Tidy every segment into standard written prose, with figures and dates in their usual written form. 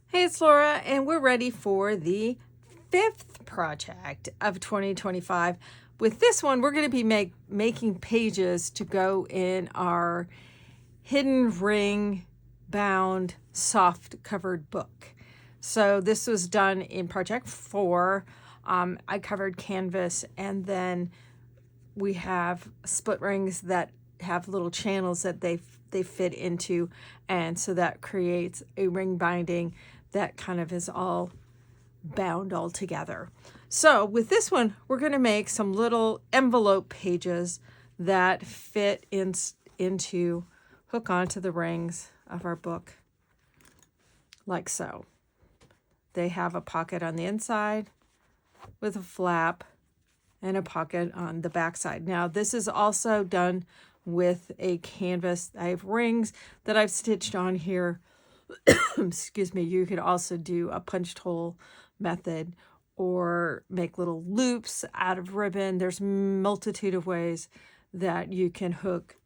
Hey, it's Laura, and we're ready for the fifth project of 2025. With this one, we're going to be making pages to go in our hidden ring bound soft covered book. So this was done in project 4. I covered canvas, and then we have split rings that have little channels that they fit into, and so that creates a ring binding that kind of is all bound all together. So with this one, we're going to make some little envelope pages that fit into hook onto the rings of our book like so. They have a pocket on the inside with a flap and a pocket on the back side. Now this is also done with a canvas. I have rings that I've stitched on here. Excuse me. You could also do a punched hole method or make little loops out of ribbon. There's a multitude of ways that you can hook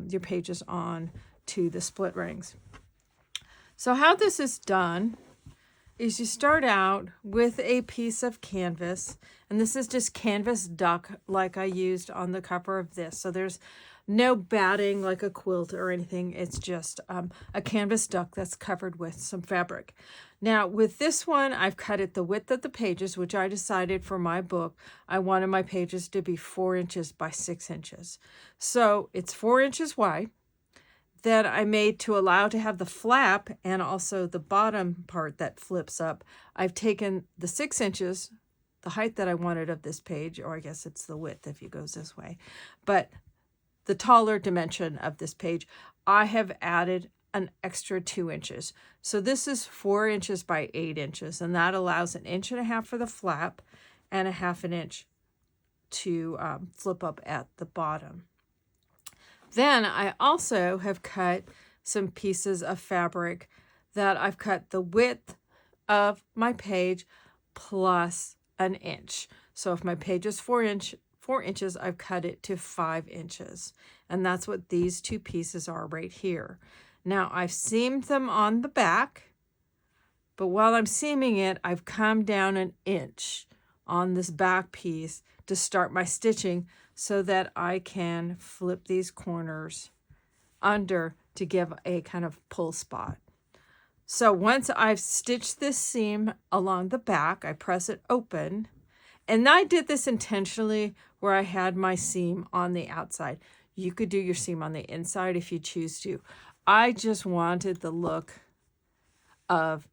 your pages on to the split rings. So how this is done is you start out with a piece of canvas, and this is just canvas duck like I used on the cover of this. So there's no batting like a quilt or anything. It's just a canvas duck that's covered with some fabric. Now with this one, I've cut it the width of the pages, which I decided for my book, I wanted my pages to be 4 inches by 6 inches. So it's 4 inches wide. That I made to allow to have the flap and also the bottom part that flips up. I've taken the 6 inches, the height that I wanted of this page, or I guess it's the width if it goes this way, but the taller dimension of this page, I have added an extra 2 inches. So this is 4 inches by 8 inches, and that allows 1.5 inches for the flap and 1/2 inch to flip up at the bottom. Then I also have cut some pieces of fabric that I've cut the width of my page plus 1 inch. So if my page is 4 inches, I've cut it to 5 inches. And that's what these two pieces are right here. Now I've seamed them on the back, but while I'm seaming it, I've come down 1 inch on this back piece to start my stitching so that I can flip these corners under to give a kind of pull spot. So once I've stitched this seam along the back, I press it open. And I did this intentionally where I had my seam on the outside. You could do your seam on the inside if you choose to. I just wanted the look of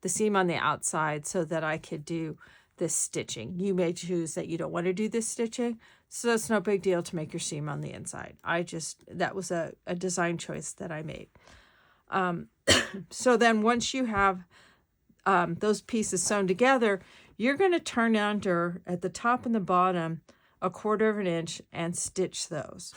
the seam on the outside so that I could do this stitching. You may choose that you don't want to do this stitching, so it's no big deal to make your seam on the inside. That was a design choice that I made. So then once you have those pieces sewn together, you're going to turn under at the top and the bottom 1/4 inch and stitch those.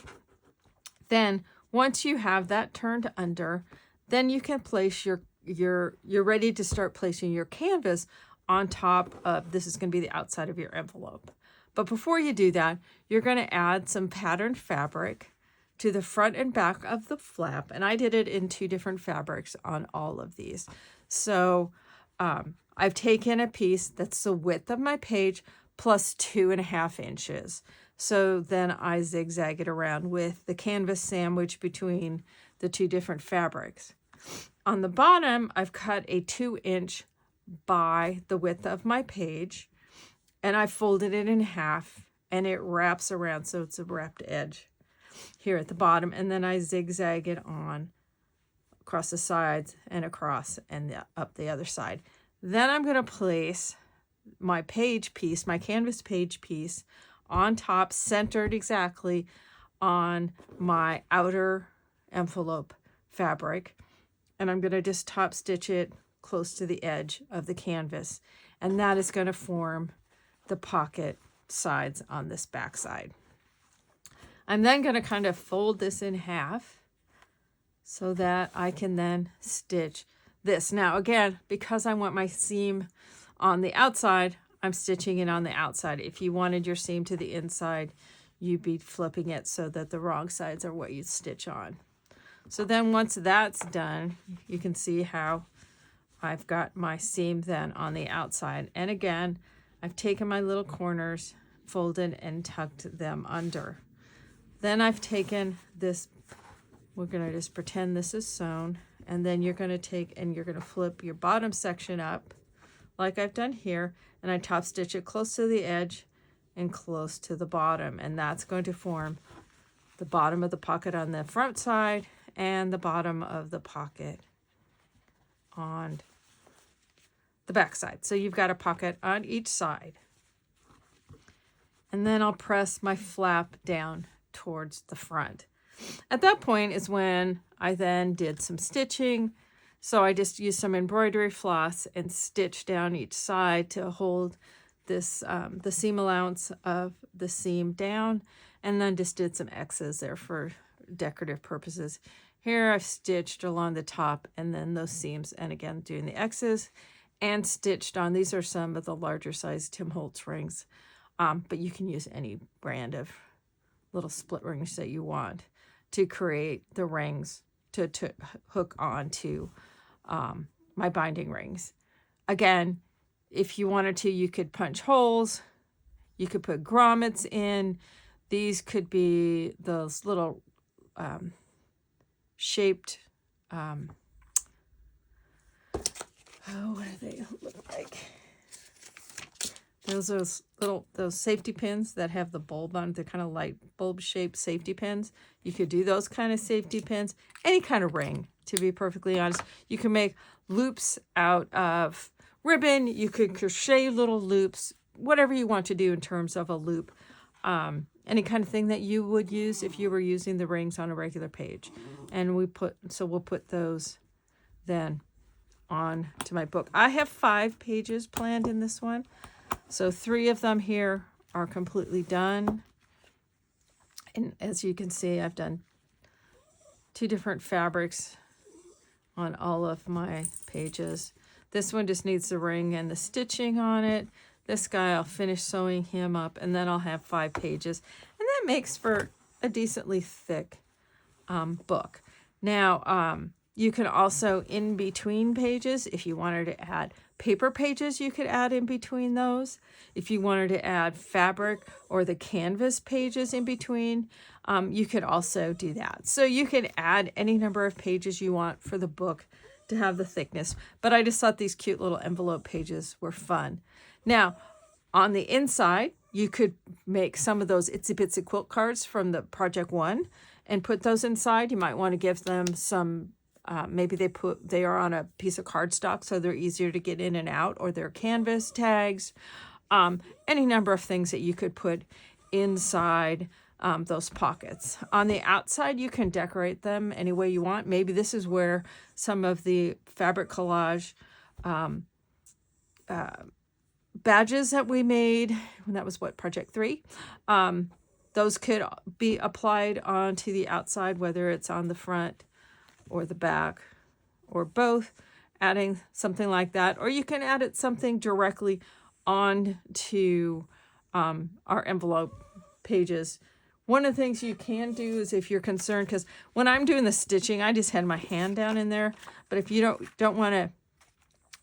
Then once you have that turned under, then you can place you're ready to start placing your canvas on top of, this is going to be the outside of your envelope. But before you do that, you're going to add some patterned fabric to the front and back of the flap. And I did it in 2 different fabrics on all of these. So I've taken a piece that's the width of my page plus 2.5 inches. So then I zigzag it around with the canvas sandwich between the 2 different fabrics. On the bottom, I've cut a 2 inch by the width of my page, and I folded it in half, and it wraps around, so it's a wrapped edge here at the bottom, and then I zigzag it on across the sides and across and up the other side. Then I'm going to place my page piece, my canvas page piece, on top, centered exactly on my outer envelope fabric, and I'm going to just top stitch it close to the edge of the canvas, and that is going to form the pocket sides on this back side. I'm then going to kind of fold this in half so that I can then stitch this. Now again, because I want my seam on the outside, I'm stitching it on the outside. If you wanted your seam to the inside, you'd be flipping it so that the wrong sides are what you stitch on. So then once that's done, you can see how I've got my seam then on the outside. And again, I've taken my little corners, folded and tucked them under. Then I've taken this, we're going to just pretend this is sewn, and then you're going to take and you're going to flip your bottom section up like I've done here, and I top stitch it close to the edge and close to the bottom, and that's going to form the bottom of the pocket on the front side and the bottom of the pocket on the back side. So you've got a pocket on each side. And then I'll press my flap down towards the front. At that point is when I then did some stitching. So I just used some embroidery floss and stitched down each side to hold this the seam allowance of the seam down, and then just did some X's there for decorative purposes. Here I've stitched along the top and then those seams, and again doing the X's, and stitched on. These are some of the larger size Tim Holtz rings, but you can use any brand of little split rings that you want to create the rings to hook on to my binding rings. Again, if you wanted to, you could punch holes, you could put grommets in. These could be those little shaped, what do they look like? Those safety pins that have the bulb on. They're kind of light bulb shaped safety pins. You could do those kind of safety pins. Any kind of ring, to be perfectly honest. You can make loops out of ribbon. You could crochet little loops, whatever you want to do in terms of a loop. Any kind of thing that you would use if you were using the rings on a regular page. And we'll put those then on to my book. I have 5 pages planned in this one. So 3 of them here are completely done. And as you can see, I've done 2 different fabrics on all of my pages. This one just needs the ring and the stitching on it. This guy, I'll finish sewing him up, and then I'll have 5 pages. And that makes for a decently thick book. Now, you can also, in between pages, if you wanted to add paper pages, you could add in between those. If you wanted to add fabric or the canvas pages in between, you could also do that. So you can add any number of pages you want for the book to have the thickness. But I just thought these cute little envelope pages were fun. Now, on the inside, you could make some of those Itsy Bitsy quilt cards from the Project 1 and put those inside. You might want to give them some, maybe they are on a piece of cardstock, so they're easier to get in and out, or they're canvas tags, any number of things that you could put inside those pockets. On the outside, you can decorate them any way you want. Maybe this is where some of the fabric collage badges that we made, and that was what, Project 3, those could be applied onto the outside, whether it's on the front or the back or both, adding something like that. Or you can add it something directly on to our envelope pages. One of the things you can do is, if you're concerned, because when I'm doing the stitching, I just had my hand down in there, but if you don't want to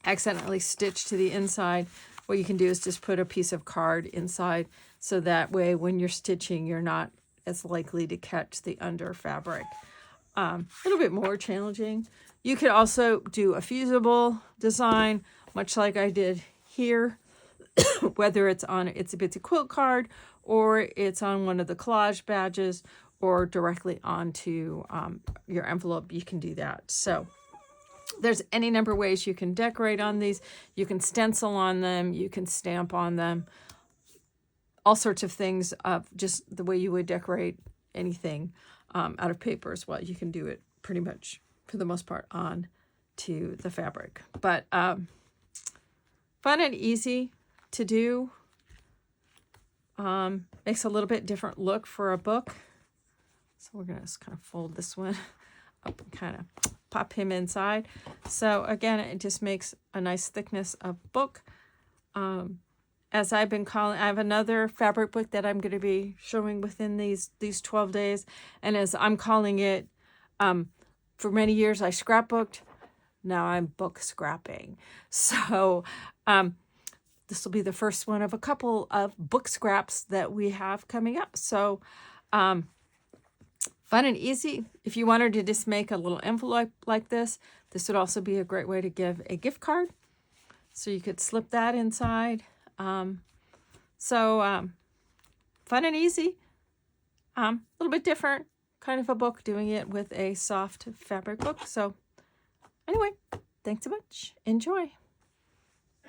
accidentally stitch to the inside, what you can do is just put a piece of card inside, so that way when you're stitching, you're not as likely to catch the under fabric. A little bit more challenging. You could also do a fusible design, much like I did here, whether it's on Itsy Bitsy quilt card, or it's on one of the collage badges, or directly onto your envelope. You can do that. So there's any number of ways you can decorate on these. You can stencil on them. You can stamp on them. All sorts of things, just the way you would decorate anything out of paper as well. You can do it pretty much, for the most part, on to the fabric. But fun and easy to do. Makes a little bit different look for a book. So we're going to just kind of fold this one up and kind of pop him inside. So again, it just makes a nice thickness of book. As I've been calling, I have another fabric book that I'm going to be showing within these 12 days. And as I'm calling it, for many years I scrapbooked now I'm book scrapping. So this will be the first one of a couple of book scraps that we have coming up. So fun and easy. If you wanted to just make a little envelope like this would also be a great way to give a gift card. So you could slip that inside. Fun and easy. A little bit different kind of a book, doing it with a soft fabric book. So anyway, thanks so much. Enjoy.